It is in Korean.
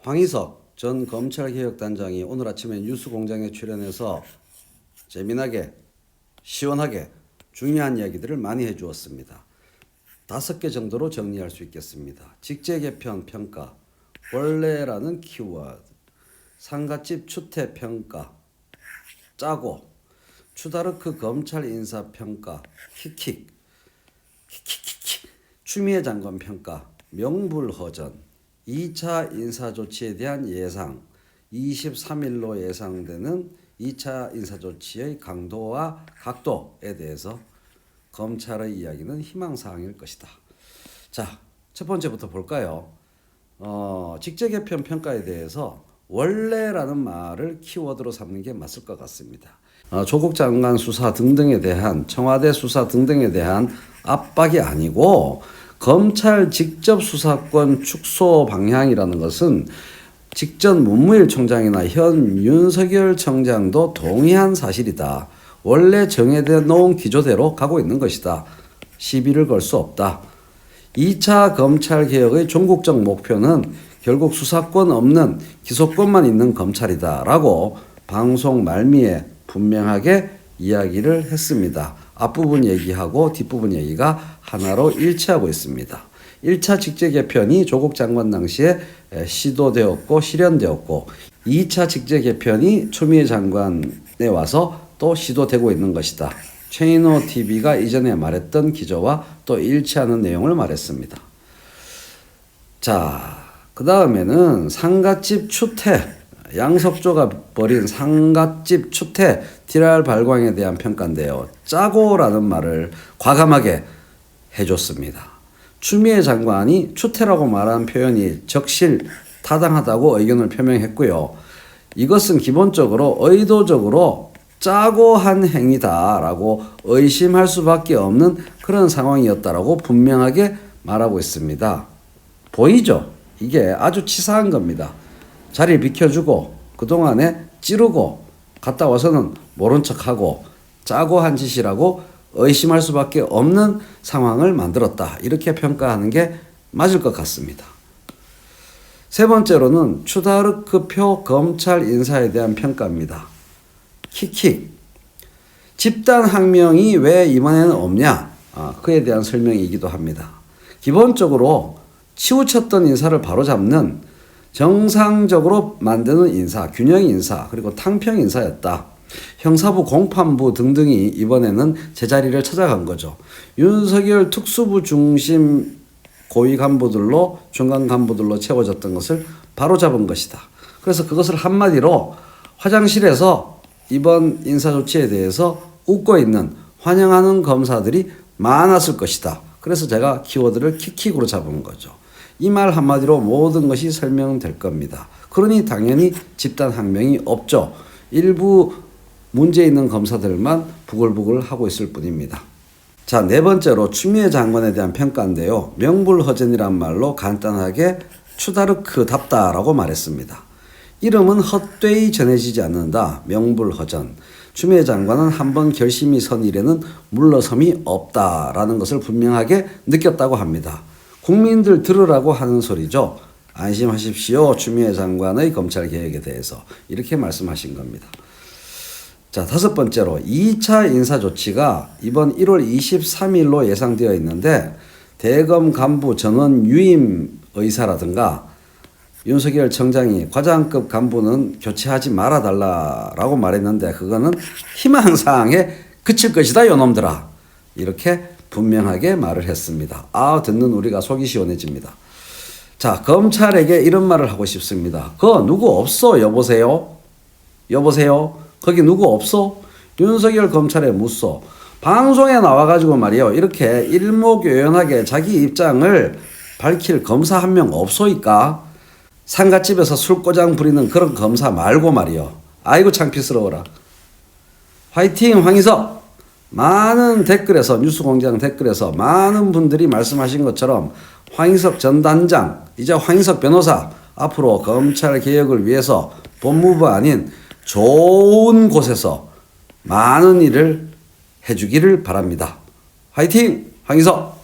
황희석 전 검찰개혁단장이 오늘 아침에 뉴스공장에 출연해서 재미나게 시원하게 중요한 이야기들을 많이 해주었습니다. 5개 정도로 정리할 수 있겠습니다. 직제개편 평가, 원래라는 키워드, 상갓집 추태평가, 짜고, 추다르크 검찰 인사평가, 킥킥, 추미애 장관 평가, 명불허전, 2차 인사조치에 대한 예상, 23일로 예상되는 2차 인사조치의 강도와 각도에 대해서 검찰의 이야기는 희망사항일 것이다. 자, 첫 번째부터 볼까요? 직제개편 평가에 대해서 원래라는 말을 키워드로 삼는 게 맞을 것 같습니다. 조국 장관 수사 등등에 대한 청와대 수사 등등에 대한 압박이 아니고 검찰 직접 수사권 축소 방향이라는 것은 직전 문무일 총장이나 현 윤석열 청장도 동의한 사실이다. 원래 정해져 놓은 기조대로 가고 있는 것이다. 시비를 걸 수 없다. 2차 검찰개혁의 종국적 목표는 결국 수사권 없는 기소권만 있는 검찰이다 라고 방송 말미에 분명하게 이야기를 했습니다. 앞부분 얘기하고 뒷부분 얘기가 하나로 일치하고 있습니다. 1차 직제개편이 조국 장관 당시에 시도되었고 실현되었고 2차 직제개편이 추미애 장관에 와서 또 시도되고 있는 것이다. 최인호 TV가 이전에 말했던 기조와 또 일치하는 내용을 말했습니다. 자, 그 다음에는 상갓집 추태, 양석조가 벌인 상갓집 추태 TR 발광에 대한 평가인데요. 짜고라는 말을 과감하게 해줬습니다. 추미애 장관이 추태라고 말한 표현이 적실타당하다고 의견을 표명했고요. 이것은 기본적으로 의도적으로 짜고 한 행위다라고 의심할 수밖에 없는 그런 상황이었다라고 분명하게 말하고 있습니다. 보이죠? 이게 아주 치사한 겁니다. 자리를 비켜주고 그동안에 찌르고 갔다 와서는 모른 척하고 짜고 한 짓이라고 의심할 수밖에 없는 상황을 만들었다. 이렇게 평가하는 게 맞을 것 같습니다. 세 번째로는 추다르크표 검찰 인사에 대한 평가입니다. 킥킥. 집단 항명이 왜 이번에는 없냐? 그에 대한 설명이기도 합니다. 기본적으로 치우쳤던 인사를 바로잡는 정상적으로 만드는 인사, 균형 인사, 그리고 탕평 인사였다. 형사부, 공판부 등등이 이번에는 제자리를 찾아간 거죠. 윤석열 특수부 중심 고위 간부들로 중간 간부들로 채워졌던 것을 바로잡은 것이다. 그래서 그것을 한마디로 화장실에서 이번 인사조치에 대해서 웃고 있는 환영하는 검사들이 많았을 것이다. 그래서 제가 키워드를 킥킥으로 잡은 거죠. 이 말 한마디로 모든 것이 설명될 겁니다. 그러니 당연히 집단 항명이 없죠. 일부 문제 있는 검사들만 부글부글 하고 있을 뿐입니다. 자, 네 번째로 추미애 장관에 대한 평가인데요. 명불허전이란 말로 간단하게 추다르크답다라고 말했습니다. 이름은 헛되이 전해지지 않는다. 명불허전. 추미애 장관은 한번 결심이 선 일에는 물러섬이 없다라는 것을 분명하게 느꼈다고 합니다. 국민들 들으라고 하는 소리죠. 안심하십시오. 추미애 장관의 검찰개혁에 대해서 이렇게 말씀하신 겁니다. 자, 5번째로 2차 인사조치가 이번 1월 23일로 예상되어 있는데 대검 간부 전원 유임 의사라든가 윤석열 청장이 과장급 간부는 교체하지 말아달라라고 말했는데 그거는 희망사항에 그칠 것이다 요놈들아. 이렇게 분명하게 말을 했습니다. 듣는 우리가 속이 시원해집니다. 자, 검찰에게 이런 말을 하고 싶습니다. 누구 없어? 여보세요? 거기 누구 없어? 윤석열 검찰에 묻소. 방송에 나와가지고 말이요. 이렇게 일목요연하게 자기 입장을 밝힐 검사 한 명 없소이까? 상갓집에서 술고장 부리는 그런 검사 말고 말이요. 아이고 창피스러워라. 화이팅 황희석. 많은 댓글에서 뉴스공장 댓글에서 많은 분들이 말씀하신 것처럼 황희석 전 단장, 이제 황희석 변호사 앞으로 검찰개혁을 위해서 법무부 아닌 좋은 곳에서 많은 일을 해주기를 바랍니다. 화이팅! 황희석!